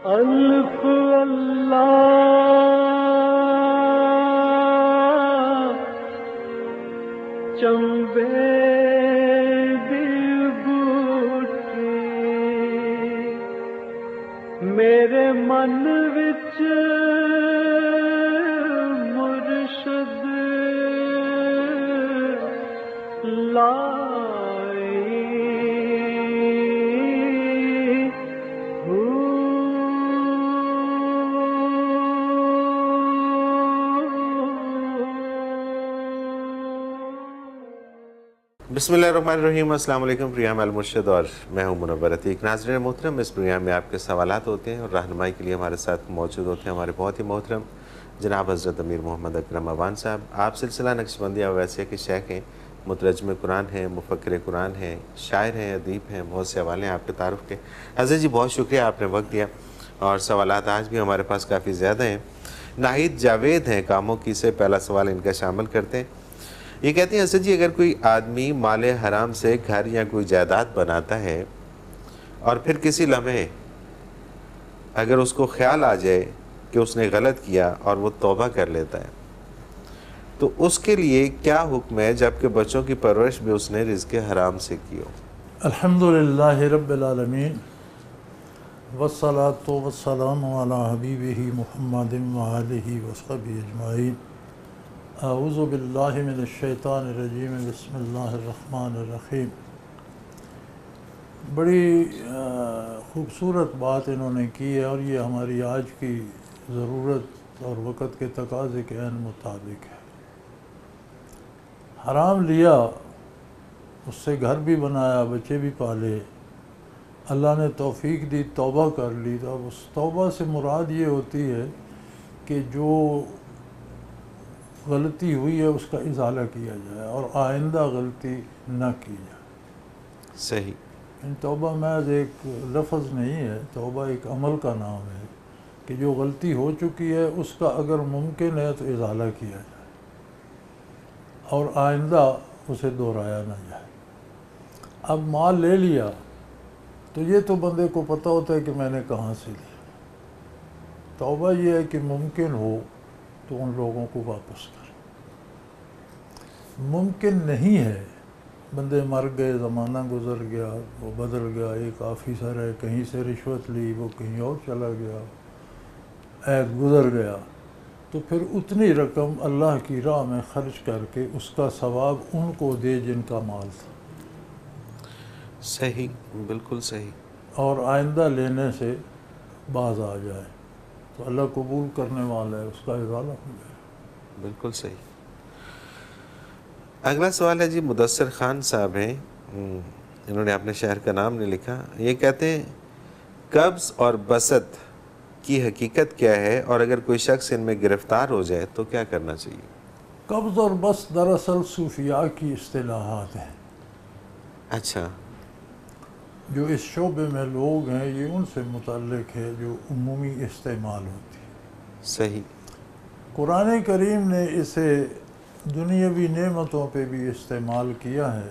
الف اللہ چمبے دی بوٹی میرے من وچ مرشد لائی بسم اللہ الرحمن الرحیم۔ السلام علیکم، پروگرام المرشد اور میں ہوں منور عتیق۔ ناظرین محترم، اس پروگرام میں آپ کے سوالات ہوتے ہیں اور رہنمائی کے لیے ہمارے ساتھ موجود ہوتے ہیں ہمارے بہت ہی محترم جناب حضرت امیر محمد اکرم عوان صاحب۔ آپ سلسلہ نقشبندیہ اویسیہ کے شیخ ہیں، مترجم قرآن ہیں، مفکر قرآن ہیں، شاعر ہیں، ادیب ہیں، بہت سے حوالے ہیں آپ کے تعارف کے۔ حضرت جی بہت شکریہ، آپ نے وقت دیا اور سوالات آج بھی ہمارے پاس کافی زیادہ ہیں۔ ناہید جاوید ہیں کاموں کی سے پہلا سوال ان کا شامل کرتے ہیں۔ یہ کہتے ہیں حضرت جی اگر کوئی آدمی مال حرام سے گھر یا کوئی جائیداد بناتا ہے اور پھر کسی لمحے اگر اس کو خیال آ جائے کہ اس نے غلط کیا اور وہ توبہ کر لیتا ہے تو اس کے لیے کیا حکم ہے جبکہ بچوں کی پرورش بھی اس نے رزق حرام سے کی ہو؟ الحمدللہ رب العالمین والصلاة والسلام علی حبیبہ محمد وآلہ وصحبہ اجمعین۔ اعوذ باللہ من الشیطان الرجیم، بسم اللہ الرحمن الرحیم۔ بڑی خوبصورت بات انہوں نے کی ہے اور یہ ہماری آج کی ضرورت اور وقت کے تقاضے کے عین مطابق ہے۔ حرام لیا، اس سے گھر بھی بنایا، بچے بھی پالے، اللہ نے توفیق دی، توبہ کر لی، تو اب اس توبہ سے مراد یہ ہوتی ہے کہ جو غلطی ہوئی ہے اس کا ازالہ کیا جائے اور آئندہ غلطی نہ کی جائے۔ صحیح۔ توبہ محض ایک لفظ نہیں ہے، توبہ ایک عمل کا نام ہے کہ جو غلطی ہو چکی ہے اس کا اگر ممکن ہے تو ازالہ کیا جائے اور آئندہ اسے دہرایا نہ جائے۔ اب مال لے لیا تو یہ تو بندے کو پتہ ہوتا ہے کہ میں نے کہاں سے لیا۔ توبہ یہ ہے کہ ممکن ہو تو ان لوگوں کو واپس کریں۔ ممکن نہیں ہے، بندے مر گئے، زمانہ گزر گیا، وہ بدل گیا، ایک آفیسر ہے کہیں سے رشوت لی، وہ کہیں اور چلا گیا، عہد گزر گیا، تو پھر اتنی رقم اللہ کی راہ میں خرچ کر کے اس کا ثواب ان کو دے جن کا مال تھا۔ صحیح، بالکل صحیح۔ اور آئندہ لینے سے باز آ جائے تو اللہ قبول کرنے والا ہے، اس کا ازالہ ہو جائے۔ بالکل صحیح۔ اگلا سوال ہے جی، مدثر خان صاحب ہیں، انہوں نے اپنے شہر کا نام نہیں لکھا۔ یہ کہتے ہیں قبض اور بسط کی حقیقت کیا ہے اور اگر کوئی شخص ان میں گرفتار ہو جائے تو کیا کرنا چاہیے؟ قبض اور بسط دراصل صوفیاء کی اصطلاحات ہیں۔ اچھا۔ جو اس شعبے میں لوگ ہیں یہ ان سے متعلق ہے جو عمومی استعمال ہوتی ہے۔ صحیح۔ قرآن کریم نے اسے دنیاوی نعمتوں پہ بھی استعمال کیا ہے۔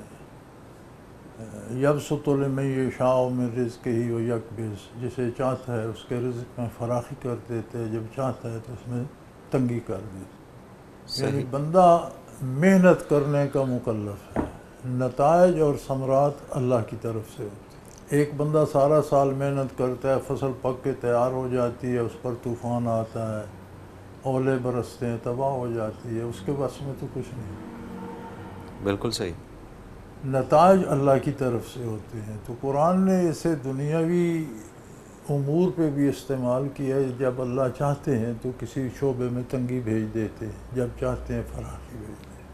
یبسط لمن یشاء من رزقہ ویقبض، جسے چاہتا ہے اس کے رزق میں فراخی کر دیتے ہیں، جب چاہتا ہے تو اس میں تنگی کر دیتے۔ یعنی بندہ محنت کرنے کا مکلف ہے، نتائج اور ثمرات اللہ کی طرف سے ہوتے ہیں۔ ایک بندہ سارا سال محنت کرتا ہے، فصل پک کے تیار ہو جاتی ہے، اس پر طوفان آتا ہے، اولے برستے ہیں، تباہ ہو جاتی ہے، اس کے بس میں تو کچھ نہیں۔ بالکل صحیح۔ نتائج اللہ کی طرف سے ہوتے ہیں۔ تو قرآن نے اسے دنیاوی امور پہ بھی استعمال کیا ہے۔ جب اللہ چاہتے ہیں تو کسی شعبے میں تنگی بھیج دیتے ہیں، جب چاہتے ہیں فراخی بھیج دیتے ہیں۔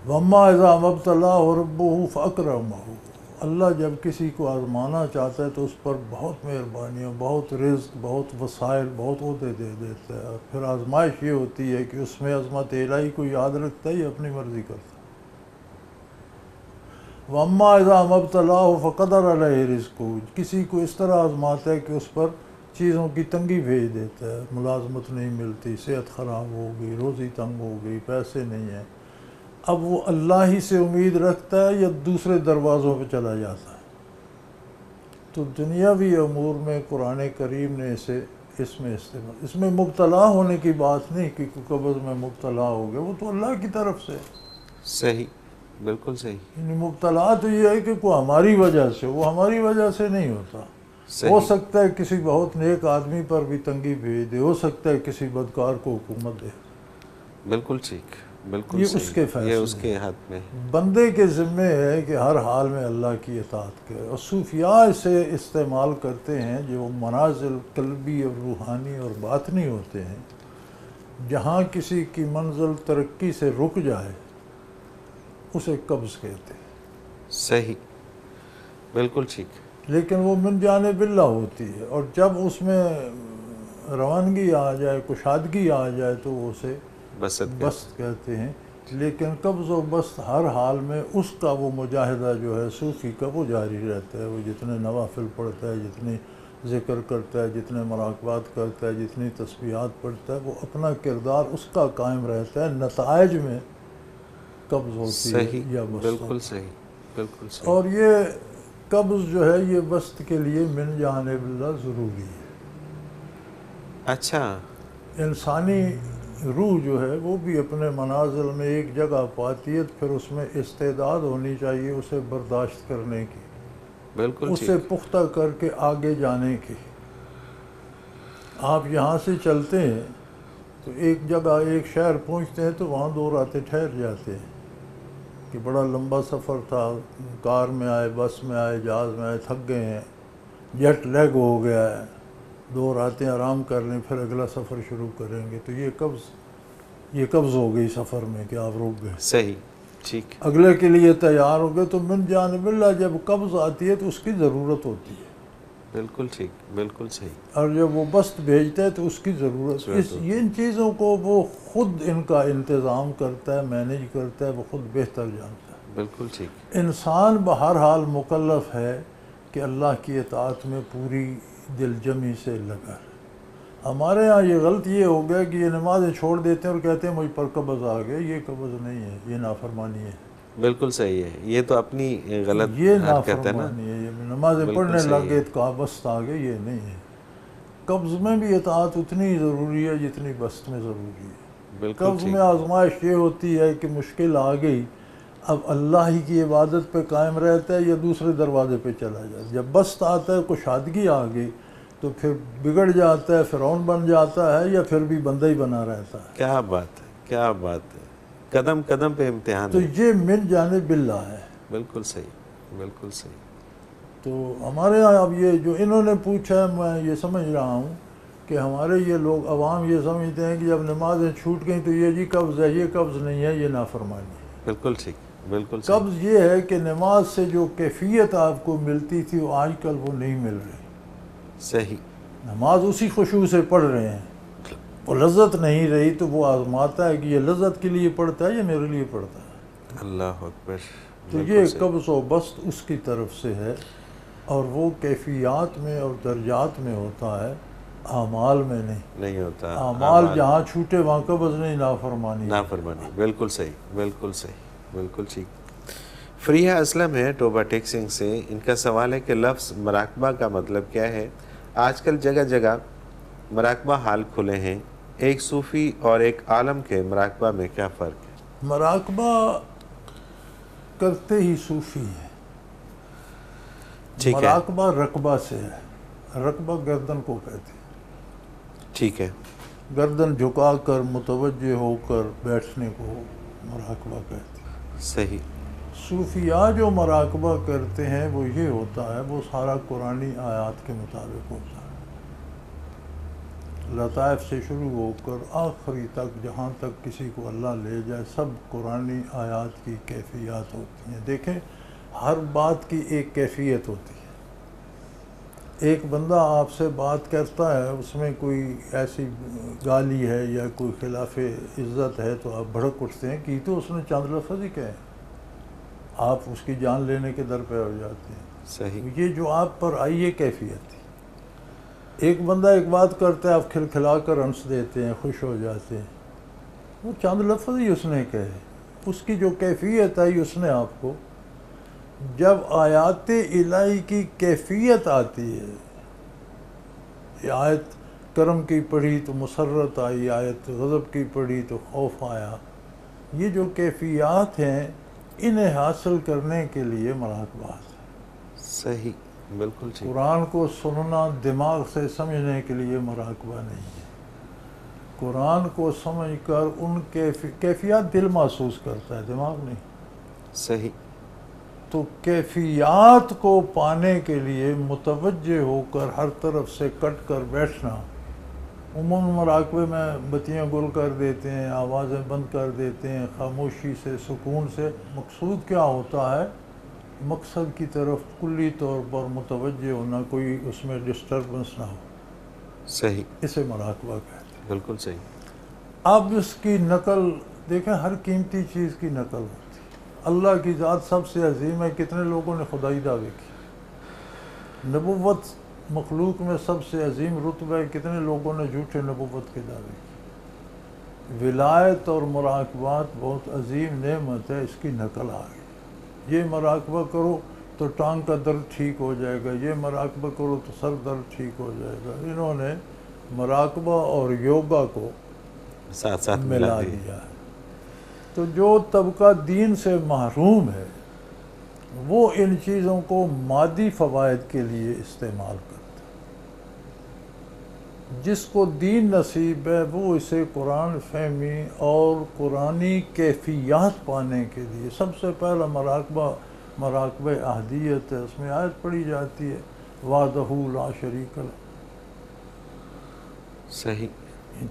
وَأَمَّا إِذَا مَا ابْتَلَاهُ رَبُّهُ فَأَكْرَمَهُ، اللہ جب کسی کو آزمانا چاہتا ہے تو اس پر بہت مہربانیاں، بہت رزق، بہت وسائل، بہت عہدے دے دیتا ہے، اور پھر آزمائش یہ ہوتی ہے کہ اس میں عظمت الہی کو یاد رکھتا ہے یا اپنی مرضی کرتا ہے۔ وَأَمَّا إِذَا مَا ابْتَلَاهُ فَقَدَرَ عَلَيْهِ رِزْقُهُ، کسی کو اس طرح آزماتا ہے کہ اس پر چیزوں کی تنگی بھیج دیتا ہے، ملازمت نہیں ملتی، صحت خراب ہو گئی، روزی تنگ ہو گئی، پیسے نہیں ہیں، اب وہ اللہ ہی سے امید رکھتا ہے یا دوسرے دروازوں پہ چلا جاتا ہے؟ تو دنیاوی امور میں قرآن کریم نے اسے اس میں استعمال، اس میں مبتلا ہونے کی بات نہیں کہ قبض میں مبتلا ہو گیا، وہ تو اللہ کی طرف سے، صحیح، بالکل صحیح، یعنی مبتلا تو یہ ہے کہ کوئی ہماری وجہ سے، وہ ہماری وجہ سے نہیں ہوتا، ہو صحیح، سکتا ہے کسی بہت نیک آدمی پر بھی تنگی بھیج دے، ہو سکتا ہے کسی بدکار کو حکومت دے، بالکل ٹھیک، بالکل یہ صحیح، اس کے فیصلے یہ اس کے ہاتھ میں ہے۔ بندے کے ذمہ ہے کہ ہر حال میں اللہ کی اطاعت کرے، اور صوفیاء اسے استعمال کرتے ہیں جو منازل قلبی اور روحانی اور باطنی ہوتے ہیں، جہاں کسی کی منزل ترقی سے رک جائے اسے قبض کہتے ہیں، صحیح، بالکل ٹھیک، لیکن وہ من جانب اللہ ہوتی ہے، اور جب اس میں روانگی آ جائے، کشادگی آ جائے تو وہ اسے بسط کہتے ہیں، لیکن قبض و بسط ہر حال میں اس کا وہ مجاہدہ جو ہے صوفی کا وہ جاری رہتا ہے، وہ جتنے نوافل پڑھتا ہے، جتنے ذکر کرتا ہے، جتنے مراقبات کرتا ہے، جتنی تسبیحات پڑھتا ہے، وہ اپنا کردار اس کا قائم رہتا ہے، نتائج میں قبض ہوتی صحیح، ہے یا بسط بالکل ہوتا ہے۔ صحیح، بالکل صحیح، اور یہ قبض جو ہے یہ بسط کے لیے من جانب اللہ ضروری ہے۔ اچھا، انسانی روح جو ہے وہ بھی اپنے منازل میں ایک جگہ پاتی ہے، پھر اس میں استعداد ہونی چاہیے اسے برداشت کرنے کی، بالکل اسے ٹھیک، پختہ کر کے آگے جانے کی۔ آپ یہاں سے چلتے ہیں تو ایک جگہ ایک شہر پہنچتے ہیں تو وہاں 2 راتیں ٹھہر جاتے ہیں کہ بڑا لمبا سفر تھا، کار میں آئے، بس میں آئے، جہاز میں آئے، تھک گئے ہیں، جیٹ لیگ ہو گیا ہے، 2 راتیں آرام کر لیں پھر اگلا سفر شروع کریں گے، تو یہ قبض ہو گئی سفر میں کہ آپ رک گئے، صحیح، ٹھیک، اگلے کے لیے تیار ہو گئے۔ تو من جانب اللہ جب قبض آتی ہے تو اس کی ضرورت ہوتی ہے، بالکل ٹھیک، بالکل صحیح، اور جب وہ بسط بھیجتا ہے تو اس کی ضرورت، ان چیزوں کو وہ خود ان کا انتظام کرتا ہے، مینیج کرتا ہے، وہ خود بہتر جانتا ہے۔ بالکل ٹھیک، انسان بہرحال مکلف ہے کہ اللہ کی اطاعت میں پوری دل جمی سے لگا رہے۔ ہمارے ہاں یہ غلط یہ ہو گیا کہ یہ نمازیں چھوڑ دیتے ہیں اور کہتے ہیں مجھ پر قبض آ گیا، یہ قبض نہیں ہے، یہ نافرمانی ہے، بالکل صحیح ہے، یہ تو اپنی غلط یہ حرکت ہے نا، نافرمانی ہے، یہ نمازیں بالکل پڑھنے صحیح لگ گئے ہے، تو کہا بسط آ گئے، یہ نہیں ہے۔ قبض میں بھی اطاعت اتنی ہی ضروری ہے جتنی بسط میں ضروری ہے۔ بالکل قبض ٹھیک، میں آزمائش یہ ہوتی ہے کہ مشکل آ گئی، اب اللہ ہی کی عبادت پہ قائم رہتا ہے یا دوسرے دروازے پہ چلا جاتا ہے۔ جب بسط آتا ہے، کشادگی آ گئی تو پھر بگڑ جاتا ہے، فرعون بن جاتا ہے یا پھر بھی بندہ ہی بنا رہتا ہے۔ کیا بات ہے، کیا بات ہے، قدم قدم پہ امتحان تو ہے، یہ من جانب اللہ ہے۔ بالکل صحیح، بالکل صحیح، تو ہمارے ہاں اب یہ جو انہوں نے پوچھا ہے، میں یہ سمجھ رہا ہوں کہ ہمارے یہ لوگ عوام یہ سمجھتے ہیں کہ جب نمازیں چھوٹ گئیں تو یہ جی قبض ہے، یہ قبض نہیں ہے، یہ نافرمانی ہے۔ بالکل ٹھیک، بالکل صحیح، قبض یہ ہے کہ نماز سے جو کیفیت آپ کو ملتی تھی وہ آج کل وہ نہیں مل رہی۔ صحیح، نماز اسی خشوع سے پڑھ رہے ہیں، وہ لذت نہیں رہی تو وہ آزماتا ہے کہ یہ لذت کے لیے پڑھتا ہے یا میرے لیے پڑھتا ہے۔ اللہ اکبر، تو بالکل یہ صحیح، قبض و بسط اس کی طرف سے ہے، اور وہ کیفیات میں اور درجات میں ہوتا ہے، اعمال میں نہیں۔ نہیں ہوتا، اعمال جہاں چھوٹے وہاں قبض نہیں، نافرمانی ہے۔ نافرمانی، بالکل صحیح، بالکل صحیح، بالکل ٹھیک۔ فریحہ اسلم ہے ٹوبہ ٹیکسنگ سے، ان کا سوال ہے کہ لفظ مراقبہ کا مطلب کیا ہے؟ آج کل جگہ جگہ مراقبہ حال کھلے ہیں، ایک صوفی اور ایک عالم کے مراقبہ میں کیا فرق ہے؟ مراقبہ کرتے ہی صوفی ہیں۔ ٹھیک ہے، مراقبہ رقبہ سے ہے، رقبہ گردن کو کہتے ہیں، ٹھیک ہے، گردن جھکا کر متوجہ ہو کر بیٹھنے کو مراقبہ کہتے ہیں۔ صحیح، صوفیاء جو مراقبہ کرتے ہیں وہ یہ ہوتا ہے، وہ سارا قرآنی آیات کے مطابق ہوتا ہے، لطائف سے شروع ہو کر آخری تک، جہاں تک کسی کو اللہ لے جائے، سب قرآنی آیات کی کیفیات ہوتی ہیں۔ دیکھیں، ہر بات کی ایک کیفیت ہوتی ہے۔ ایک بندہ آپ سے بات کرتا ہے، اس میں کوئی ایسی گالی ہے یا کوئی خلاف عزت ہے تو آپ بھڑک اٹھتے ہیں کہ تو اس نے چند لفظ ہی کہے، آپ اس کی جان لینے کے در پہ ہو جاتے ہیں۔ صحیح، یہ جو آپ پر آئی یہ کیفیت تھی۔ ایک بندہ ایک بات کرتا ہے، آپ کھلکھلا کر ہنس دیتے ہیں، خوش ہو جاتے ہیں، وہ چند لفظ ہی اس نے کہے، اس کی جو کیفیت آئی اس نے آپ کو جب آیات الہی کی کیفیت آتی ہے، یہ آیت کرم کی پڑھی تو مسرت آئی، آیت غضب کی پڑھی تو خوف آیا، یہ جو کیفیات ہیں انہیں حاصل کرنے کے لیے مراقبات ہے۔ صحیح، بالکل ٹھیک۔ قرآن کو سننا دماغ سے سمجھنے کے لیے مراقبہ نہیں ہے، قرآن کو سمجھ کر ان کیفیات دل محسوس کرتا ہے، دماغ نہیں۔ صحیح۔ تو کیفیات کو پانے کے لیے متوجہ ہو کر ہر طرف سے کٹ کر بیٹھنا، عموماً مراقبے میں بتیاں گل کر دیتے ہیں، آوازیں بند کر دیتے ہیں، خاموشی سے، سکون سے۔ مقصود کیا ہوتا ہے؟ مقصد کی طرف کلی طور پر متوجہ ہونا، کوئی اس میں ڈسٹربنس نہ ہو، صحیح، اسے مراقبہ کہتے ہیں۔ بالکل صحیح۔ اب اس کی نقل دیکھیں، ہر قیمتی چیز کی نقل ہوتی ہے۔ اللہ کی ذات سب سے عظیم ہے، کتنے لوگوں نے خدائی دعوے کی؟ نبوت مخلوق میں سب سے عظیم رتبہ ہے، کتنے لوگوں نے جھوٹے نبوت کے دعوے کی؟ ولایت اور مراقبات بہت عظیم نعمت ہے، اس کی نقل آ گئی۔ یہ مراقبہ کرو تو ٹانگ کا درد ٹھیک ہو جائے گا، یہ مراقبہ کرو تو سر درد ٹھیک ہو جائے گا۔ انہوں نے مراقبہ اور یوگا کو ساتھ ساتھ ملا دیا ہے۔ تو جو طبقہ دین سے محروم ہے وہ ان چیزوں کو مادی فوائد کے لیے استعمال کرتا ہے۔ جس کو دین نصیب ہے وہ اسے قرآن فہمی اور قرآنی کیفیات پانے کے لیے، سب سے پہلا مراقبہ احدیت ہے، اس میں آیت پڑھی جاتی ہے وحدہ لا شریک لہ۔ صحیح۔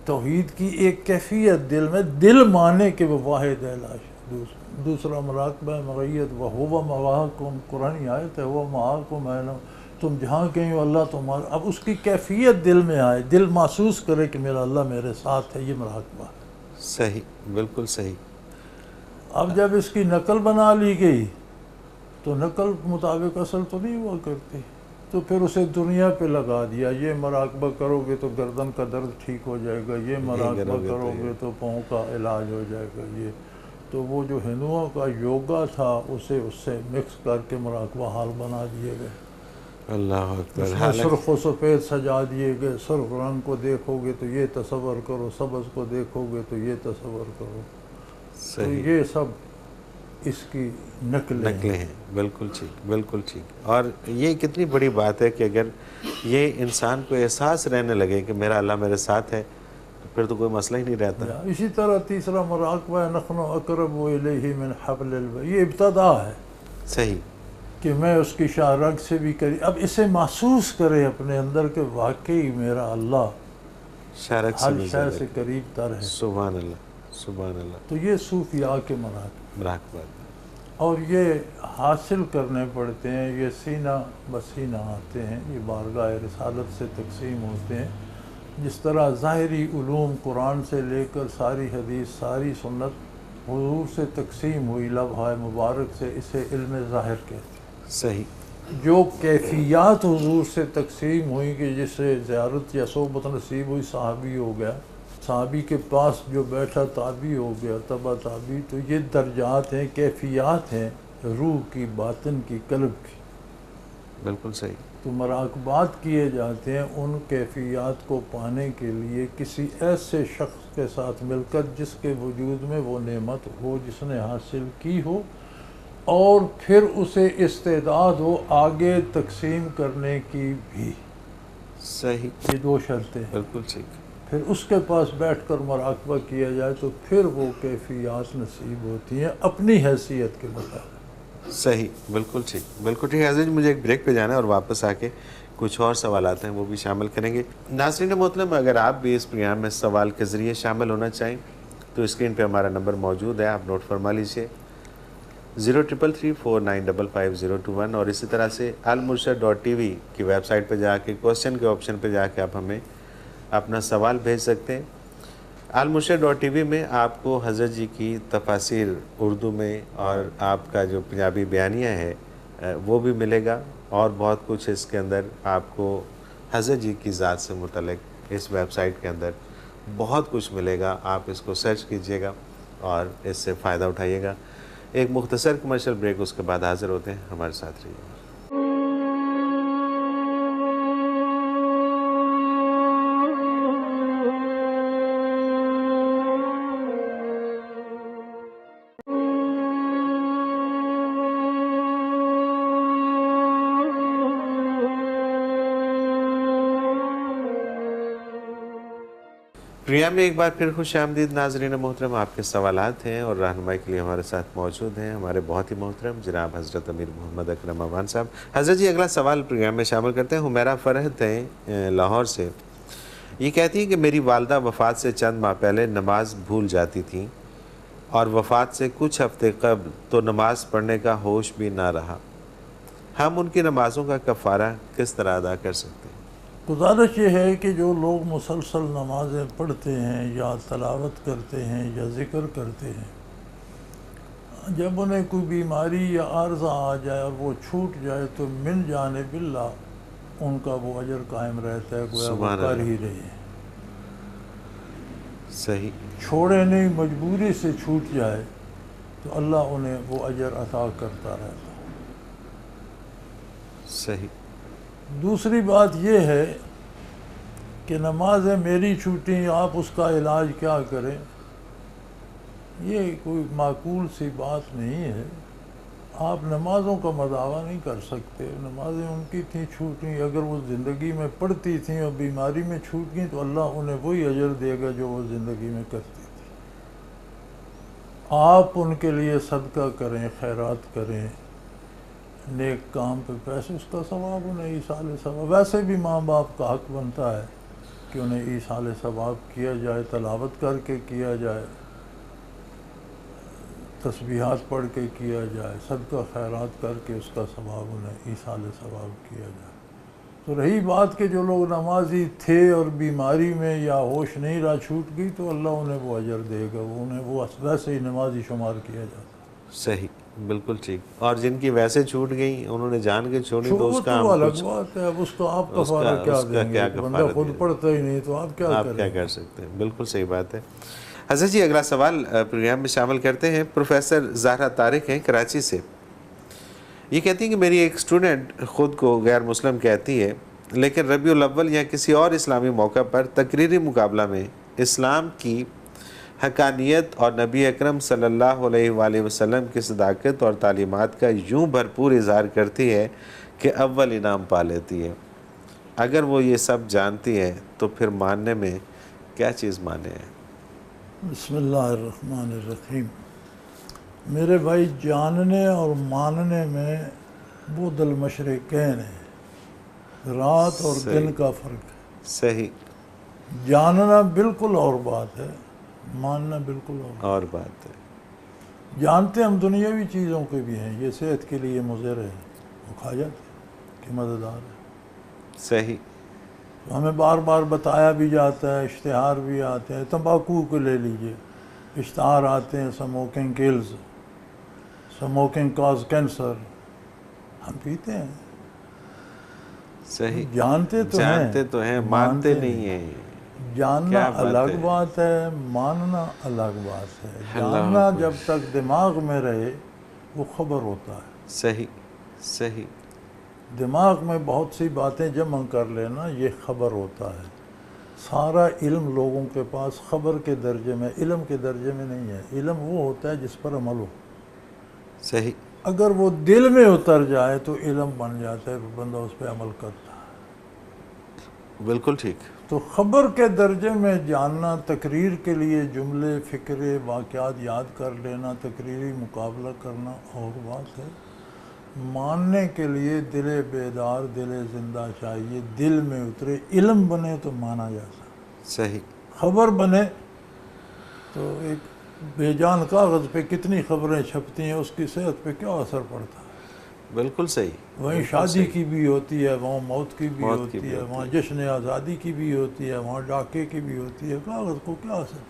توحید کی ایک کیفیت دل میں، دل مانے کہ وہ واحد ہے لا شریک۔ دوسرا مراقبہ معیت، وَهُوَ مَعَكُمْ، قرآنی آیت ہے، وہ معاکم ہے، تم جہاں کہیں ہو اللہ تمہارا۔ اب اس کی کیفیت دل میں آئے، دل محسوس کرے کہ میرا اللہ میرے ساتھ ہے، یہ مراقبہ ہے۔ صحیح، بالکل صحیح۔ اب جب اس کی نقل بنا لی گئی تو نقل مطابق اصل تو نہیں ہوا کرتی، تو پھر اسے دنیا پہ لگا دیا۔ یہ مراقبہ کرو گے تو گردن کا درد ٹھیک ہو جائے گا، یہ مراقبہ کرو گے تو پاؤں کا علاج ہو جائے گا۔ یہ تو وہ جو ہندوؤں کا یوگا تھا اسے اس سے مکس کر کے مراقبہ حال بنا دیے گئے۔ اللہ اکبر۔ اس میں سرخ و سفید سجا دیے گئے، سرخ رنگ کو دیکھو گے تو یہ تصور کرو، سبز کو دیکھو گے تو یہ تصور کرو۔ تو صحیح، یہ سب اس کی نقلیں ہیں۔ بالکل ٹھیک، بالکل ٹھیک۔ اور یہ کتنی بڑی بات ہے کہ اگر یہ انسان کو احساس رہنے لگے کہ میرا اللہ میرے ساتھ ہے تو پھر تو کوئی مسئلہ ہی نہیں رہتا۔ اسی طرح تیسرا مراقبہ ہے نحن اقرب الیہ من حبل الورید، یہ ابتدا ہے صحیح، کہ میں اس کی شاہ رگ سے بھی قریب۔ اب اسے محسوس کرے اپنے اندر کہ واقعی میرا اللہ شارک سے ہر بھی شے زیادہ سے قریب تر ہے۔ سبحان اللہ، سبحان اللہ۔ تو یہ صوفیاء کے مراقب، مراقبہ، اور یہ حاصل کرنے پڑتے ہیں، یہ سینہ بسینہ آتے ہیں، یہ بارگاہ رسالت سے تقسیم ہوتے ہیں۔ جس طرح ظاہری علوم قرآن سے لے کر ساری حدیث، ساری سنت حضور سے تقسیم ہوئی لمحہ مبارک سے، اسے علم ظاہر کہتے ہیں۔ صحیح، جو کیفیات حضور سے تقسیم ہوئی کہ جس سے زیارت یا صحبت نصیب ہوئی، صحابی ہو گیا، صحابی کے پاس جو بیٹھا تابعی ہو گیا، تبع تابعی، تو یہ درجات ہیں، کیفیات ہیں روح کی، باطن کی، قلب کی۔ بالکل صحیح۔ تو مراقبات کیے جاتے ہیں ان کیفیات کو پانے کے لیے کسی ایسے شخص کے ساتھ مل کر جس کے وجود میں وہ نعمت ہو، جس نے حاصل کی ہو، اور پھر اسے استعداد ہو آگے تقسیم کرنے کی بھی۔ صحیح، یہ دو شرطیں، بالکل ٹھیک۔ پھر اس کے پاس بیٹھ کر مراقبہ کیا جائے تو پھر وہ کیفیات نصیب ہوتی ہیں اپنی حیثیت کے مطابق۔ صحیح، بالکل ٹھیک، بالکل ٹھیک۔ حضرت مجھے ایک بریک پہ جانا ہے اور واپس آ کے کچھ اور سوالات ہیں وہ بھی شامل کریں گے۔ ناظرین محترم، اگر آپ بھی اس پروگرام میں سوال کے ذریعے شامل ہونا چاہیں تو اسکرین پہ ہمارا نمبر موجود ہے، آپ نوٹ فرما لیجیے 033349555021، اور اسی طرح سے almurshid.tv کی ویب سائٹ پہ جا کے کوسچن کے آپشن پہ جا کے آپ ہمیں اپنا سوال بھیج سکتے ہیں۔ almurshid.tv میں آپ کو حضرت جی کی تفاسیر اردو میں اور آپ کا جو پنجابی بیانیہ ہے وہ بھی ملے گا، اور بہت کچھ اس کے اندر آپ کو حضرت جی کی ذات سے متعلق اس ویب سائٹ کے اندر بہت کچھ ملے گا۔ آپ اس کو سرچ کیجئے گا اور اس سے فائدہ اٹھائیے گا۔ ایک مختصر کمرشل بریک، اس کے بعد حاضر ہوتے ہیں، ہمارے ساتھ رہیے. پروگرام میں ایک بار پھر خوش آمدید ناظرین محترم. آپ کے سوالات ہیں اور رہنمائی کے لیے ہمارے ساتھ موجود ہیں ہمارے بہت ہی محترم جناب حضرت امیر محمد اکرم امان صاحب. حضرت جی، اگلا سوال پروگرام میں شامل کرتے ہیں. حمیرہ فرحت ہیں لاہور سے. یہ کہتی ہیں کہ میری والدہ وفات سے چند ماہ پہلے نماز بھول جاتی تھیں اور وفات سے کچھ ہفتے قبل تو نماز پڑھنے کا ہوش بھی نہ رہا. ہم ان کی نمازوں کا کفارہ کس طرح ادا کر سکتے ہیں؟ گزارش یہ ہے کہ جو لوگ مسلسل نمازیں پڑھتے ہیں یا تلاوت کرتے ہیں یا ذکر کرتے ہیں، جب انہیں کوئی بیماری یا عارضہ آ جائے اور وہ چھوٹ جائے تو من جانب اللہ ان کا وہ اجر قائم رہتا ہے، گویا وہ کر ہی رہے ہیں. صحیح. چھوڑے نہیں، مجبوری سے چھوٹ جائے تو اللہ انہیں وہ اجر عطا کرتا رہتا ہے. صحیح. دوسری بات یہ ہے کہ نمازیں میری چھوٹیں، آپ اس کا علاج کیا کریں، یہ کوئی معقول سی بات نہیں ہے. آپ نمازوں کا مداوع نہیں کر سکتے. نمازیں ان کی تھیں چھوٹیں، اگر وہ زندگی میں پڑھتی تھیں اور بیماری میں چھوٹ گئیں تو اللہ انہیں وہی اجر دے گا جو وہ زندگی میں کرتی تھی. آپ ان کے لیے صدقہ کریں، خیرات کریں، نیک کام پہ پیسے، اس کا ثواب انہیں ایصال ثواب. ویسے بھی ماں باپ کا حق بنتا ہے کہ انہیں ایصال ثواب کیا جائے، تلاوت کر کے کیا جائے، تسبیحات پڑھ کے کیا جائے، صدقہ خیرات کر کے اس کا ثواب انہیں ایصال ثواب کیا جائے. تو رہی بات کہ جو لوگ نمازی تھے اور بیماری میں یا ہوش نہیں رہا چھوٹ گئی تو اللہ انہیں وہ اجر دے گا، وہ انہیں وہ ویسے ہی نمازی شمار کیا جاتا ہے. صحیح، بالکل ٹھیک. اور جن کی ویسے چھوٹ گئی انہوں نے جان کے چھوڑی تو اس کا الگ بات ہے. اب اس کو آپ کفارہ کیا دیں گے؟ بندہ خود پڑھتا ہی نہیں تو آپ کیا کر سکتے ہیں. بالکل صحیح بات ہے. حضرت جی، اگلا سوال پروگرام میں شامل کرتے ہیں. پروفیسر زہرا طارق ہیں کراچی سے. یہ کہتی ہیں کہ میری ایک اسٹوڈنٹ خود کو غیر مسلم کہتی ہے، لیکن ربیع الاول یا کسی اور اسلامی موقع پر تقریری مقابلہ میں اسلام کی حقانیت اور نبی اکرم صلی اللہ علیہ وآلہ وسلم کی صداقت اور تعلیمات کا یوں بھرپور اظہار کرتی ہے کہ اول انعام پا لیتی ہے. اگر وہ یہ سب جانتی ہے تو پھر ماننے میں کیا چیز مانے ہے؟ بسم اللہ الرحمن الرحیم. میرے بھائی، جاننے اور ماننے میں بعد المشرقین ہے، رات اور دن کا فرق ہے. صحیح. جاننا بالکل اور بات ہے، ماننا بالکل اور بات ہے. جانتے ہم دنیاوی چیزوں کے بھی ہیں، یہ صحت کے لیے مضر ہے، وہ کھا جاتے ہیں کہ مزیدار ہے. صحیح. ہمیں بار بار بتایا بھی جاتا ہے، اشتہار بھی آتے ہیں. تمباکو کو لے لیجئے، اشتہار آتے ہیں smoking kills, smoking causes cancer. ہم پیتے ہیں. صحیح. جانتے تو ہیں مانتے نہیں ہیں. جاننا الگ بات ہے، ماننا الگ بات ہے. جاننا جب تک دماغ میں رہے وہ خبر ہوتا ہے. صحیح. صحیح. دماغ میں بہت سی باتیں جمع کر لینا یہ خبر ہوتا ہے. سارا علم لوگوں کے پاس خبر کے درجے میں، علم کے درجے میں نہیں ہے. علم وہ ہوتا ہے جس پر عمل ہو. صحیح. اگر وہ دل میں اتر جائے تو علم بن جاتا ہے، بندہ اس پہ عمل کرتا ہے. بالکل ٹھیک. تو خبر کے درجے میں جاننا، تقریر کے لیے جملے، فکرے، واقعات یاد کر لینا، تقریری مقابلہ کرنا اور بات ہے. ماننے کے لیے دل بیدار، دل زندہ چاہیے، دل میں اترے، علم بنے تو مانا جا سکتا. صحیح. خبر بنے تو ایک بے جان کاغذ پہ کتنی خبریں چھپتی ہیں، اس کی صحت پہ کیا اثر پڑتا ہے. بالکل صحیح. وہیں شادی کی بھی ہوتی ہے، وہاں موت کی بھی ہوتی ہے، وہاں جشن آزادی کی بھی ہوتی ہے، وہاں ڈاکے کی بھی ہوتی ہے. کاغذ کو کیا اثر.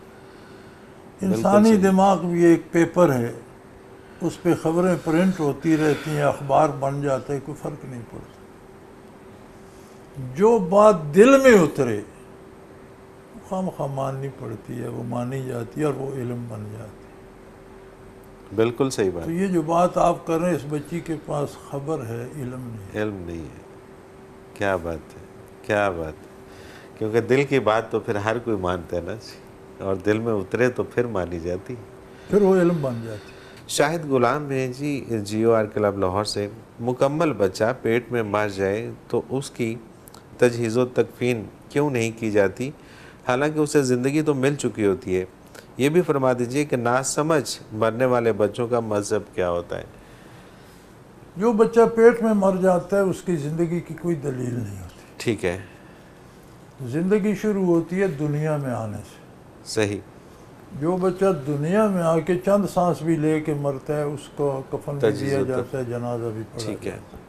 انسانی دماغ بھی ایک پیپر ہے، اس پہ خبریں پرنٹ ہوتی رہتی ہیں، اخبار بن جاتے ہیں، کوئی فرق نہیں پڑتا. جو بات دل میں اترے خواہ مخواہ ماننی پڑتی ہے، وہ مانی جاتی ہے اور وہ علم بن جاتی ہے. بالکل صحیح بات. تو یہ جو بات آپ کر رہے ہیں اس بچی کے پاس خبر ہے، علم نہیں. علم نہیں ہے. کیا بات ہے، کیا بات ہے. کیونکہ دل کی بات تو پھر ہر کوئی مانتا ہے نا جی، اور دل میں اترے تو پھر مانی جاتی. پھر وہ علم بن جاتی. شاہد غلام ہیں جی، جیو آر کلب لاہور سے. مکمل بچہ پیٹ میں مر جائے تو اس کی تجہیز و تکفین کیوں نہیں کی جاتی، حالانکہ اسے زندگی تو مل چکی ہوتی ہے. یہ بھی فرما دیجئے کہ ناسمجھ مرنے والے بچوں کا مذہب کیا ہوتا ہے. جو بچہ پیٹ میں مر جاتا ہے اس کی زندگی کی کوئی دلیل نہیں ہوتی. ٹھیک ہے. زندگی شروع ہوتی ہے دنیا میں آنے سے. صحیح. جو بچہ دنیا میں آ کے چند سانس بھی لے کے مرتا ہے اس کو کفن بھی تجہیز دیا و جاتا ہے، جنازہ بھی پڑھا ٹھیک ہے. جاتا ہے.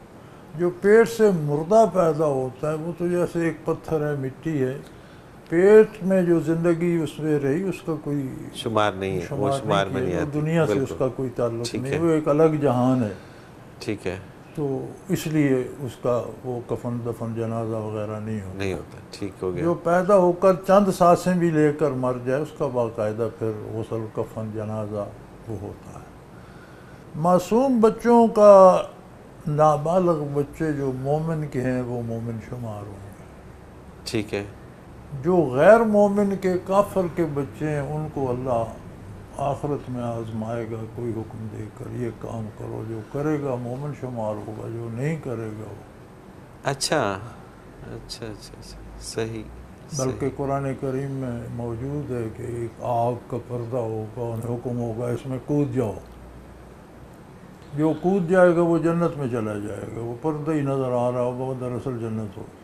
جو پیٹ سے مردہ پیدا ہوتا ہے وہ تو جیسے ایک پتھر ہے، مٹی ہے. پیٹ میں جو زندگی اس میں رہی اس کا کوئی شمار نہیں ہے، وہ شمار میں نہیں کیا. آتی. دنیا سے اس بالکل. کا کوئی تعلق ٹھیک نہیں، ہے. وہ ایک الگ جہان ہے. ٹھیک ہے. تو اس لیے اس کا وہ کفن دفن جنازہ وغیرہ نہیں ہوتا. نہیں ہوتا. ٹھیک ہو گیا. جو پیدا ہو کر چند سانسیں بھی لے کر مر جائے اس کا باقاعدہ پھر غسل کفن جنازہ وہ ہوتا ہے. معصوم بچوں کا، نابالغ بچے جو مومن کے ہیں وہ مومن شمار ہوں گے. ٹھیک ہے. جو غیر مومن کے کافر کے بچے ہیں ان کو اللہ آخرت میں آزمائے گا کوئی حکم دے کر، یہ کام کرو. جو کرے گا مومن شمار ہوگا، جو نہیں کرے گا وہ. اچھا اچھا اچھا اچھا. صحیح. بلکہ قرآن کریم میں موجود ہے کہ ایک آگ کا پردہ ہوگا، انہیں حکم ہوگا اس میں کود جاؤ. جو کود جائے گا وہ جنت میں چلا جائے گا، وہ پردہ ہی نظر آ رہا ہوگا، وہ دراصل جنت ہوگی.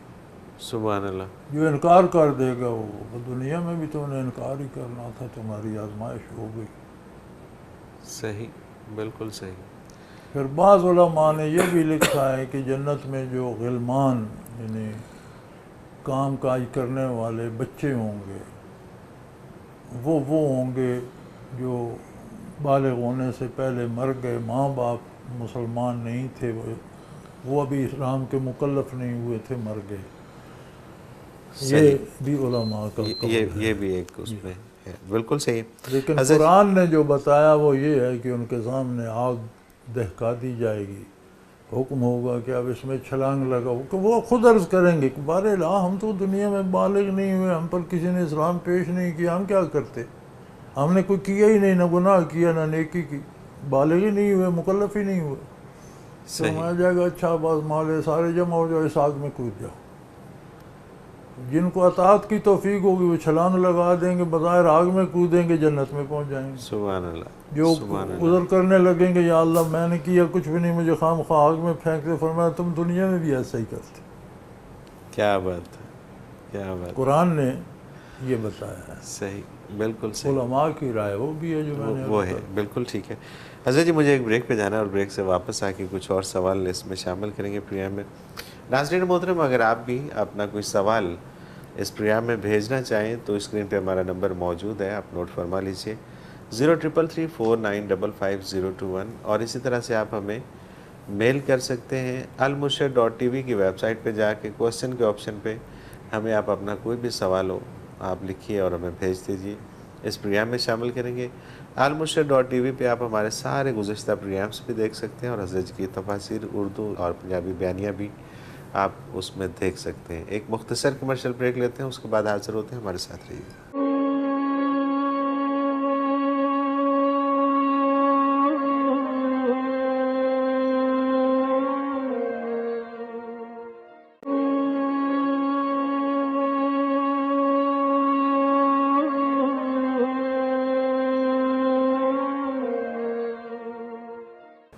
سبحان اللہ. جو انکار کر دے گا وہ دنیا میں بھی تو انہیں انکار ہی کرنا تھا، تمہاری آزمائش ہو گئی. صحیح. بالکل صحیح. پھر بعض علماء نے یہ بھی لکھا ہے کہ جنت میں جو غلمان یعنی کام کاج کرنے والے بچے ہوں گے وہ ہوں گے جو بالغ ہونے سے پہلے مر گئے. ماں باپ مسلمان نہیں تھے، وہ ابھی اسلام کے مکلف نہیں ہوئے تھے، مر گئے. یہ بھی علماء کا قول ہے. یہ بھی ایک اس میں ہے. بالکل صحیح. لیکن قرآن نے جو بتایا وہ یہ ہے کہ ان کے سامنے آگ دہکا دی جائے گی، حکم ہوگا کہ اب اس میں چھلانگ لگاؤ. کہ وہ خود عرض کریں گے کہ بارے لا ہم تو دنیا میں بالغ نہیں ہوئے، ہم پر کسی نے اسلام پیش نہیں کیا، ہم کیا کرتے؟ ہم نے کوئی کیا ہی نہیں، نہ گناہ کیا نہ نیکی کی، بالغ ہی نہیں ہوئے، مکلف ہی نہیں ہوئے. فرمایا جائے گا اچھا بس مالے سارے جمع ہو جاؤ، اس آگ میں کود جاؤ. جن کو اطاعت کی توفیق ہوگی وہ چھلانگ لگا دیں گے، بظاہر آگ میں کودیں گے، جنت میں پہنچ جائیں گے. سبحان اللہ. جو عذر کرنے لگیں گے یا اللہ میں نے کیا کچھ بھی نہیں، مجھے خام خواہ آگ میں پھینک دے، فرمایا تم دنیا میں بھی ایسا ہی کرتے. کیا بات ہے، کیا بات. قرآن نے یہ بتایا ہے. صحیح. بالکل صحیح. علماء کی رائے وہ بھی ہے جو میں نے وہ ہے. بالکل ٹھیک ہے. حضرت جی مجھے ایک بریک پہ جانا ہے اور بریک سے واپس آ کے کچھ اور سوال اس میں شامل کریں گے پروگرام میں. ناظرین محترم اگر آپ بھی اپنا کوئی سوال اس پروگرام میں بھیجنا چاہیں تو اسکرین پہ ہمارا نمبر موجود ہے، آپ نوٹ فرما لیجئے 033349555021. اور اسی طرح سے آپ ہمیں میل کر سکتے ہیں almurshid.tv کی ویب سائٹ پہ جا کے کوسچن کے آپشن پہ ہمیں آپ اپنا کوئی بھی سوال ہو آپ لکھیے اور ہمیں بھیج دیجیے، اس پروگرام میں شامل کریں گے. almurshid.tv پہ آپ ہمارے سارے گزشتہ پروگرامس بھی دیکھ سکتے ہیں اور حضرت کی تفاسیر اردو اور پنجابی بیانیاں بھی آپ اس میں دیکھ سکتے ہیں. ایک مختصر کمرشل بریک لیتے ہیں، اس کے بعد حاضر ہوتے ہیں، ہمارے ساتھ رہیے.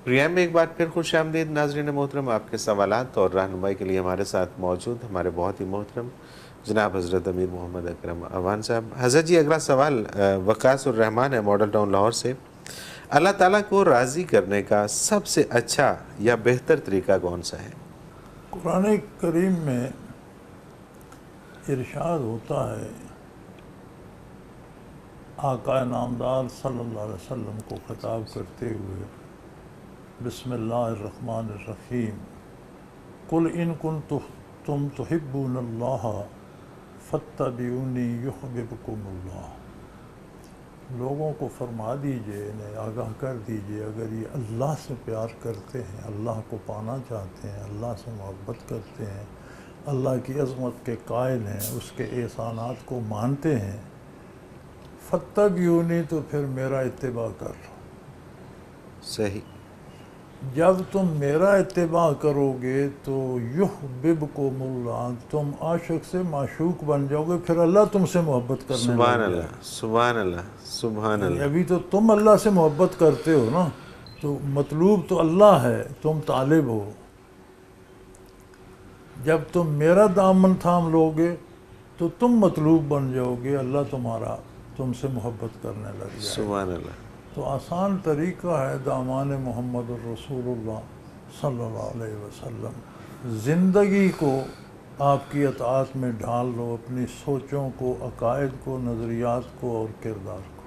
پروگرام میں ایک بار پھر خوش آمدید ناظرین محترم. آپ کے سوالات اور رہنمائی کے لیے ہمارے ساتھ موجود ہمارے بہت ہی محترم جناب حضرت امیر محمد اکرم اوان صاحب. حضرت جی اگلا سوال وقاص الرحمان ہے ماڈل ٹاؤن لاہور سے. اللہ تعالیٰ کو راضی کرنے کا سب سے اچھا یا بہتر طریقہ کون سا ہے؟ قرآن کریم میں ارشاد ہوتا ہے آقا نامدار صلی اللہ علیہ وسلم کو خطاب کرتے ہوئے، بسم اللہ الرحمن الرحیم، قل ان کنتم تحبون اللہ فاتبعونی یحببکم اللہ. لوگوں کو فرما دیجئے، انہیں آگاہ کر دیجئے، اگر یہ اللہ سے پیار کرتے ہیں، اللہ کو پانا چاہتے ہیں، اللہ سے محبت کرتے ہیں، اللہ کی عظمت کے قائل ہیں، اس کے احسانات کو مانتے ہیں، فاتبعونی، تو پھر میرا اتباع کر لو۔ صحیح۔ جب تم میرا اتباع کرو گے تو یحببکم اللہ، تم عاشق سے معشوق بن جاؤ گے، پھر اللہ تم سے محبت کرنے سبحان لگ اللہ، جائے۔ سبحان اللہ، سبحان اللہ۔ ابھی تو تم اللہ سے محبت کرتے ہو نا، تو مطلوب تو اللہ ہے، تم طالب ہو۔ جب تم میرا دامن تھام لو گے تو تم مطلوب بن جاؤ گے، اللہ تم سے محبت کرنے لگ جائے۔ سبحان اللہ۔ تو آسان طریقہ ہے دامان محمد الرسول اللہ صلی اللہ علیہ وسلم، زندگی کو آپ کی اطاعت میں ڈھال لو، اپنی سوچوں کو، عقائد کو، نظریات کو اور کردار کو۔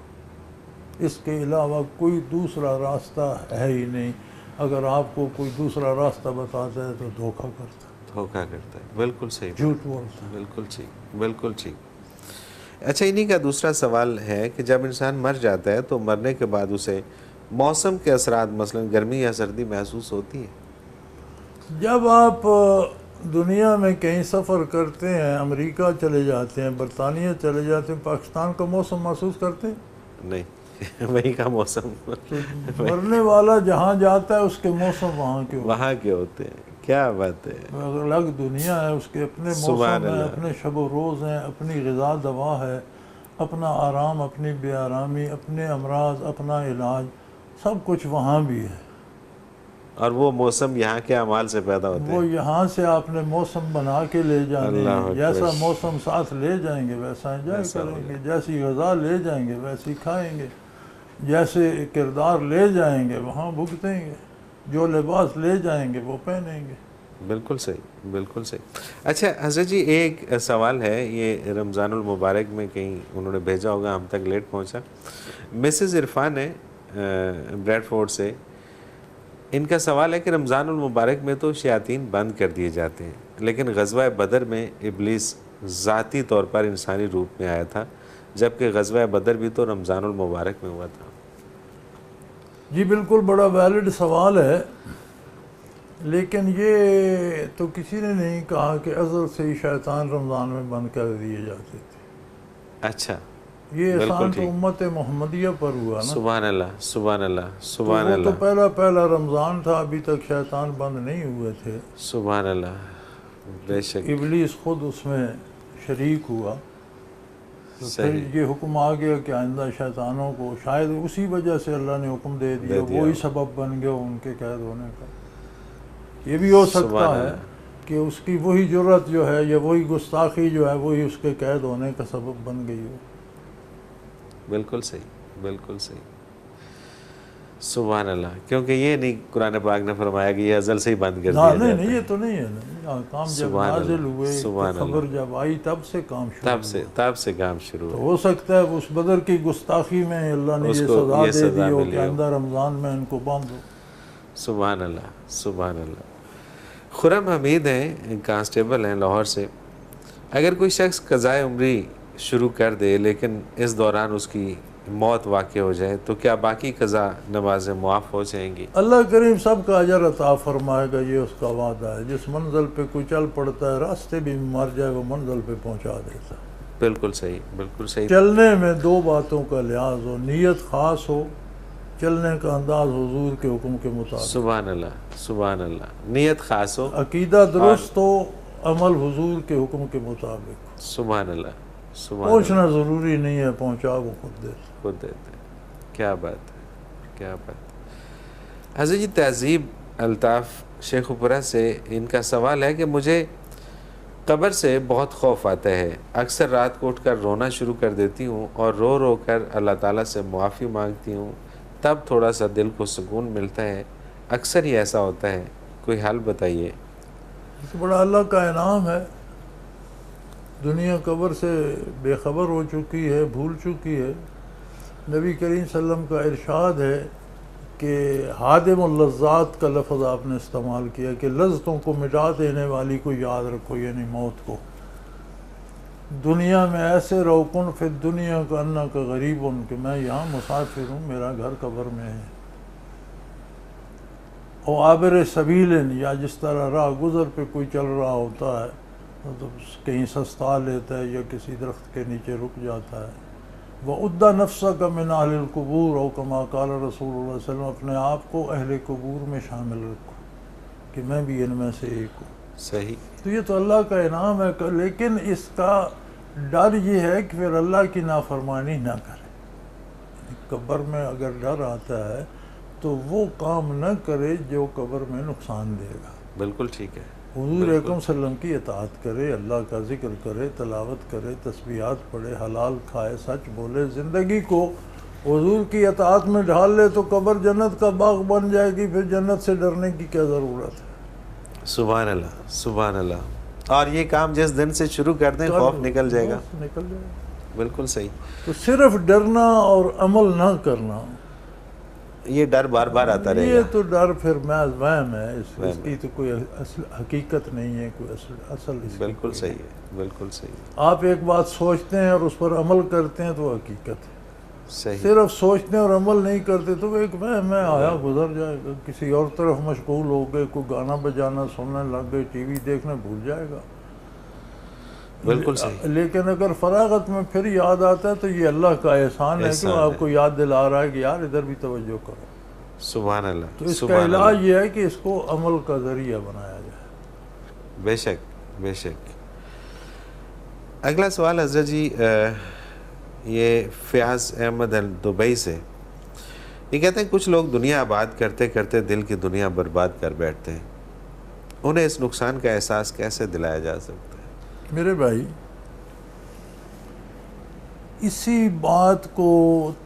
اس کے علاوہ کوئی دوسرا راستہ ہے ہی نہیں۔ اگر آپ کو کوئی دوسرا راستہ بتاتا ہے تو دھوکہ کرتا ہے، دھوکہ کرتا ہے، بالکل صحیح، جھوٹ بولتا ہے۔ بالکل ٹھیک، بالکل ٹھیک۔ اچھا، انہی کا دوسرا سوال ہے کہ جب انسان مر جاتا ہے تو مرنے کے بعد اسے موسم کے اثرات، مثلا گرمی یا سردی محسوس ہوتی ہے؟ جب آپ دنیا میں کہیں سفر کرتے ہیں، امریکہ چلے جاتے ہیں، برطانیہ چلے جاتے ہیں، پاکستان کا موسم محسوس کرتے ہیں؟ نہیں، وہی کا موسم تو مرنے والا جہاں جاتا ہے اس کے موسم وہاں کے ہوتے وہاں کے ہوتے ہیں۔ کیا بات ہے! ہیں، الگ دنیا ہے، اس کے اپنے سبحان موسم ہیں، اللہ۔ اپنے شب و روز ہیں، اپنی غذا دوا ہے، اپنا آرام، اپنی بے آرامی، اپنے امراض، اپنا علاج، سب کچھ وہاں بھی ہے۔ اور وہ موسم یہاں کے اعمال سے پیدا ہوتے وہ ہیں۔ یہاں سے آپ نے موسم بنا کے لے جانے اللہ ہیں، اکبر۔ جیسا موسم ساتھ لے جائیں گے ویسا انجوائے ایسا کریں گے، جیسی غذا لے جائیں گے ویسی کھائیں گے، جیسے کردار لے جائیں گے وہاں بھگتیں گے، جو لباس لے جائیں گے وہ پہنیں گے۔ بالکل صحیح، بالکل صحیح۔ اچھا حضرت جی، ایک سوال ہے، یہ رمضان المبارک میں کہیں انہوں نے بھیجا ہوگا، ہم تک لیٹ پہنچا۔ مسز عرفان ہے بریڈ فورڈ سے، ان کا سوال ہے کہ رمضان المبارک میں تو شیاطین بند کر دیے جاتے ہیں، لیکن غزوہ بدر میں ابلیس ذاتی طور پر انسانی روپ میں آیا تھا، جبکہ غزوہ بدر بھی تو رمضان المبارک میں ہوا تھا۔ جی بالکل، بڑا ویلڈ سوال ہے، لیکن یہ تو کسی نے نہیں کہا کہ ازل سے ہی شیطان رمضان میں بند کر دیے جاتے تھے۔ اچھا، یہ بالکل احسان تو ٹھیک۔ امت محمدیہ پر ہوا نا۔ سبحان اللہ، سبحان اللہ، سبحان وہ تو اللہ، پہلا رمضان تھا، ابھی تک شیطان بند نہیں ہوئے تھے، سبحان اللہ، بے شک، ابلیس خود اس میں شریک ہوا، تو پھر صحیح۔ یہ حکم آ گیا کہ آئندہ شیطانوں کو، شاید اسی وجہ سے اللہ نے حکم دے دیا، وہی سبب بن گیا ان کے قید ہونے کا۔ یہ بھی ہو سکتا سبحان ہے اللہ۔ کہ اس کی وہی جرت جو ہے یا وہی گستاخی جو ہے وہی اس کے قید ہونے کا سبب بن گئی ہو۔ بالکل صحیح، بالکل صحیح، سبحان اللہ، کیونکہ یہ نہیں قرآن پاک نے فرمایا کہ یہ ازل سے ہی بند کر دیا نہیں جاتا نہیں، ہے۔ یہ تو نہیں ہے نا، کام جب سبحان اللہ، نازل ہوئے، سبحان خبر اللہ۔ جب آئی تب سے کام شروع تب سے کام شروع تو ہے۔ ہو سکتا ہے اس بدر کی گستاخی میں اللہ نے اس یہ کو سزا یہ دے سزا دی ہو ملی کہ ہو۔ آئندہ رمضان میں ان کو باندھ دو۔ سبحان اللہ، سبحان اللہ۔ خرم حمید ہیں، کانسٹیبل ہیں لاہور سے، اگر کوئی شخص قضائے عمری شروع کر دے لیکن اس دوران اس کی موت واقع ہو جائے تو کیا باقی قضا نمازیں معاف ہو جائیں گی؟ اللہ کریم سب کا اجر عطا فرمائے گا، یہ اس کا وعدہ ہے۔ جس منزل پہ کوئی چل پڑتا ہے، راستے بھی مر جائے وہ منزل پہ پہنچا دیتا ہے۔ بالکل صحیح، بالکل صحیح۔ چلنے میں دو باتوں کا لحاظ ہو، نیت خاص ہو، چلنے کا انداز حضور کے حکم کے مطابق، سبحان اللہ، سبحان اللہ، نیت خاص ہو، عقیدہ درست ہو، عمل حضور کے حکم کے مطابق۔ سبحان اللہ، سبحان اللہ، پہنچنا ضروری نہیں ہے، پہنچا وہ خود دیتا۔ خود دیتے ہیں۔ کیا بات ہے، کیا بات ہے۔ حضرت جی، تہذیب الطاف شیخ پورہ سے ان کا سوال ہے کہ مجھے قبر سے بہت خوف آتا ہے، اکثر رات کو اٹھ کر رونا شروع کر دیتی ہوں اور رو رو کر اللہ تعالیٰ سے معافی مانگتی ہوں، تب تھوڑا سا دل کو سکون ملتا ہے، اکثر ہی ایسا ہوتا ہے، کوئی حل بتائیے۔ یہ تو بڑا اللہ کا انعام ہے، دنیا قبر سے بے خبر ہو چکی ہے، بھول چکی ہے۔ نبی کریم صلی اللہ علیہ وسلم کا ارشاد ہے کہ ہادم اللذات کا لفظ آپ نے استعمال کیا کہ لذتوں کو مٹا دینے والی کو یاد رکھو، یعنی موت کو۔ دنیا میں ایسے رہو کن فی دنیا کا انا کا غریب ان کہ میں یہاں مسافر ہوں، میرا گھر قبر میں ہے۔ اور عابر سبیل، یا جس طرح راہ گزر پہ کوئی چل رہا ہوتا ہے، مطلب کہیں سستا لیتا ہے یا کسی درخت کے نیچے رک جاتا ہے۔ وَعُدَّ نَفْسَكَ مِنْ أَهْلِ الْقُبُورِ، اور کما قال رسول اللہ صلی اللہ علیہ وسلم، اپنے آپ کو اہل قبور میں شامل رکھو کہ میں بھی ان میں سے ایک ہوں۔ صحیح۔ تو یہ تو اللہ کا انعام ہے، لیکن اس کا ڈر یہ ہے کہ پھر اللہ کی نافرمانی نہ کرے۔ قبر میں اگر ڈر آتا ہے تو وہ کام نہ کرے جو قبر میں نقصان دے گا۔ بالکل ٹھیک ہے۔ حضور اکرم صلی اللہ علیہ وسلم کی اطاعت کرے، اللہ کا ذکر کرے، تلاوت کرے، تسبیحات پڑھے، حلال کھائے، سچ بولے، زندگی کو حضور کی اطاعت میں ڈھال لے تو قبر جنت کا باغ بن جائے گی۔ پھر جنت سے ڈرنے کی کیا ضرورت ہے؟ سبحان اللہ، سبحان اللہ۔ اور یہ کام جس دن سے شروع کر دیں خوف نکل جائے گا۔ نکل جائے گا۔ بالکل صحیح۔ تو صرف ڈرنا اور عمل نہ کرنا، یہ ڈر بار بار آتا رہے یہ گا۔ تو ڈر پھر محض وہم ہے، اس کی تو کوئی اصل حقیقت نہیں ہے، کوئی اصل اس کی بالکل کوئی صحیح ہے، بالکل صحیح ہے۔ آپ ایک بات سوچتے ہیں اور اس پر عمل کرتے ہیں تو وہ حقیقت ہے۔ صحیح۔ صرف سوچتے ہیں اور عمل نہیں کرتے تو وہ ایک وہم ہے، آیا گزر جائے گا، کسی اور طرف مشغول ہو گئے، کوئی گانا بجانا سننے لگ گئے، ٹی وی دیکھنا بھول جائے گا۔ بالکل صحیح۔ لیکن اگر فراغت میں پھر یاد آتا ہے تو یہ اللہ کا احسان ہے کہ وہ آپ کو یاد دلا رہا ہے کہ یار ادھر بھی توجہ کرو۔ سبحان اللہ۔ تو اس کا سبحان علاج اللہ۔ یہ ہے کہ اس کو عمل کا ذریعہ بنایا جائے۔ بے شک، بے شک۔ اگلا سوال حضرت جی، یہ فیاض احمد دبئی سے، یہ کہتے ہیں کچھ لوگ دنیا آباد کرتے کرتے دل کی دنیا برباد کر بیٹھتے ہیں، انہیں اس نقصان کا احساس کیسے دلایا جا سکتا ہے؟ میرے بھائی، اسی بات کو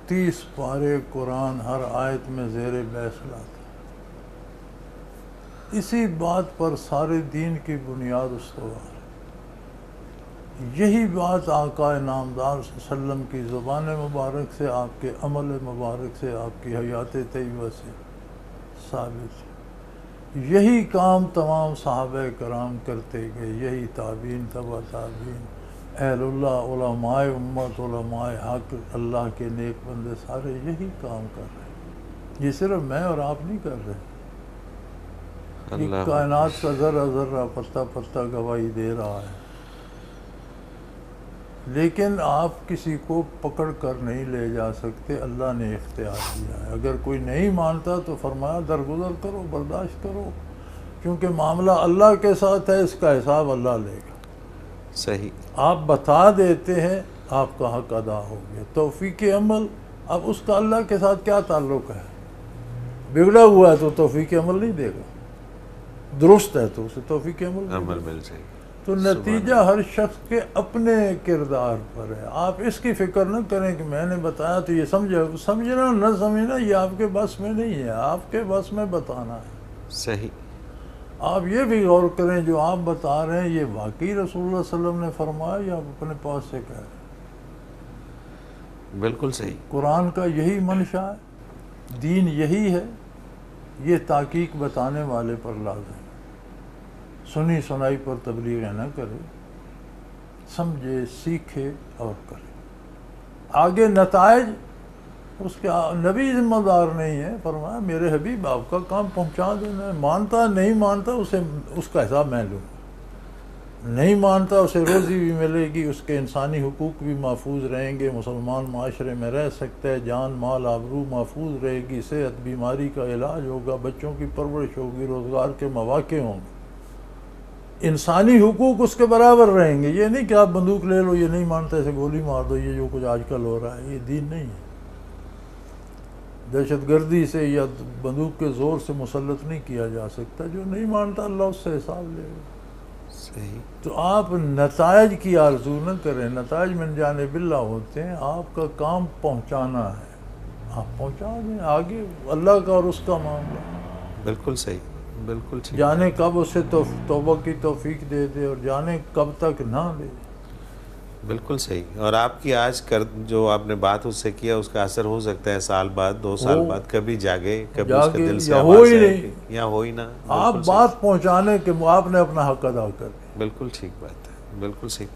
30 پارے قرآن ہر آیت میں زیر بحث لاتا ہے۔ اسی بات پر سارے دین کی بنیاد استوار ہے۔ یہی بات آقا نامدار صلی اللہ علیہ وسلم کی زبان مبارک سے، آپ کے عمل مبارک سے، آپ کی حیات طیبہ سے ثابت ہے۔ یہی کام تمام صحابہ کرام کرتے گئے، یہی تابعین، تبع تابعین، اہل اللہ، علماء امت، علماء حق، اللہ کے نیک بندے سارے یہی کام کر رہے ہیں۔ یہ صرف میں اور آپ نہیں کر رہے، یہ کائنات کا ذرہ ذرہ، پتہ پتہ گواہی دے رہا ہے۔ لیکن آپ کسی کو پکڑ کر نہیں لے جا سکتے، اللہ نے اختیار دیا ہے۔ اگر کوئی نہیں مانتا تو فرمایا درگزر کرو، برداشت کرو، کیونکہ معاملہ اللہ کے ساتھ ہے، اس کا حساب اللہ لے گا۔ صحیح۔ آپ بتا دیتے ہیں، آپ کا حق ادا ہو گیا۔ توفیق عمل، اب اس کا اللہ کے ساتھ کیا تعلق ہے؟ بگڑا ہوا ہے تو توفیق عمل نہیں دے گا، درست ہے تو اسے توفیق عمل مل جائے گا۔ تو نتیجہ ہر شخص کے اپنے کردار پر ہے۔ آپ اس کی فکر نہ کریں کہ میں نے بتایا تو یہ سمجھنا نہ سمجھنا یہ آپ کے بس میں نہیں ہے، آپ کے بس میں بتانا ہے۔ صحیح۔ آپ یہ بھی غور کریں جو آپ بتا رہے ہیں یہ واقعی رسول اللہ صلی اللہ علیہ وسلم نے فرمایا یا آپ اپنے پاس سے کہہ رہے ہیں؟ بالکل صحیح۔ قرآن کا یہی منشا ہے، دین یہی ہے، یہ تحقیق بتانے والے پر لازم ہے۔ سنی سنائی پر تبلیغ نہ کرے، سمجھے، سیکھے اور کرے۔ آگے نتائج اس کے نبی ذمہ دار نہیں ہے، فرمایا میرے حبیب آپ کا کام پہنچا دینا ہے، مانتا نہیں مانتا اس کا حساب میں لوں گا، نہیں مانتا اسے روزی بھی ملے گی، اس کے انسانی حقوق بھی محفوظ رہیں گے، مسلمان معاشرے میں رہ سکتا ہے، جان مال آبرو محفوظ رہے گی، صحت بیماری کا علاج ہوگا، بچوں کی پرورش ہوگی، روزگار کے مواقع ہوں گے، انسانی حقوق اس کے برابر رہیں گے۔ یہ نہیں کہ آپ بندوق لے لو، یہ نہیں مانتا اسے گولی مار دو، یہ جو کچھ آج کل ہو رہا ہے یہ دین نہیں ہے۔ دہشت گردی سے یا بندوق کے زور سے مسلط نہیں کیا جا سکتا، جو نہیں مانتا اللہ اس سے حساب لے گا۔ صحیح۔ تو آپ نتائج کی آرزو نہ کریں، نتائج من جانب اللہ ہوتے ہیں، آپ کا کام پہنچانا ہے، آپ پہنچا دیں، آگے اللہ کا اور اس کا معاملہ۔ بالکل صحیح، بالکل ٹھیک۔ جانے کب اسے توبہ کی توفیق دے دے اور جانے کب تک نہ دے۔ بالکل صحیح۔ اور آپ کی آج جو آپ نے بات اس سے کیا، اس کا اثر ہو سکتا ہے سال بعد، 2 سال بعد، کبھی جاگے، کبھی اس کے دل سے یا ہو آواز ہی آئے نہیں، یا ہو ہی نہ۔ آپ بات پہنچانے کے آپ نے اپنا حق ادا کر دیا۔ بالکل ٹھیک بات ہے، بالکل صحیح۔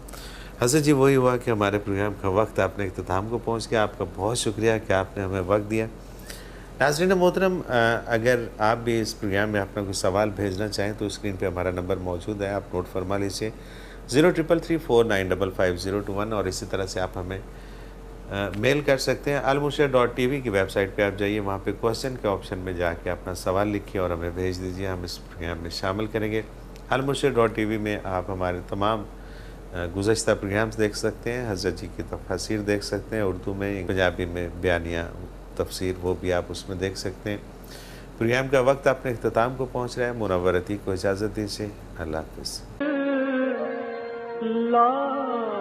حضرت جی وہی ہوا کہ ہمارے پروگرام کا وقت اپنے اختتام کو پہنچ گیا. آپ کا بہت شکریہ کہ آپ نے ہمیں وقت دیا. ناظرین محترم، اگر آپ بھی اس پروگرام میں اپنا کوئی سوال بھیجنا چاہیں تو اسکرین پہ ہمارا نمبر موجود ہے، آپ نوٹ فرما لیجیے 033349555021، اور اسی طرح سے آپ ہمیں میل کر سکتے ہیں. almurshid.tv کی ویب سائٹ پہ آپ جائیے، وہاں پہ کوسچن کے آپشن میں جا کے اپنا سوال لکھیے اور ہمیں بھیج دیجیے، ہم اس پروگرام میں شامل کریں گے. almurshid.tv میں آپ ہمارے تمام گزشتہ پروگرامز دیکھ سکتے ہیں، حضرت جی کی تفاسیر دیکھ سکتے ہیں، اردو میں، پنجابی میں بیانیہ تفسیر وہ بھی آپ اس میں دیکھ سکتے ہیں. پروگرام کا وقت اپنے اختتام کو پہنچ رہا ہے. منور عتیق کو اجازت دیجیے. اللہ حافظ. لا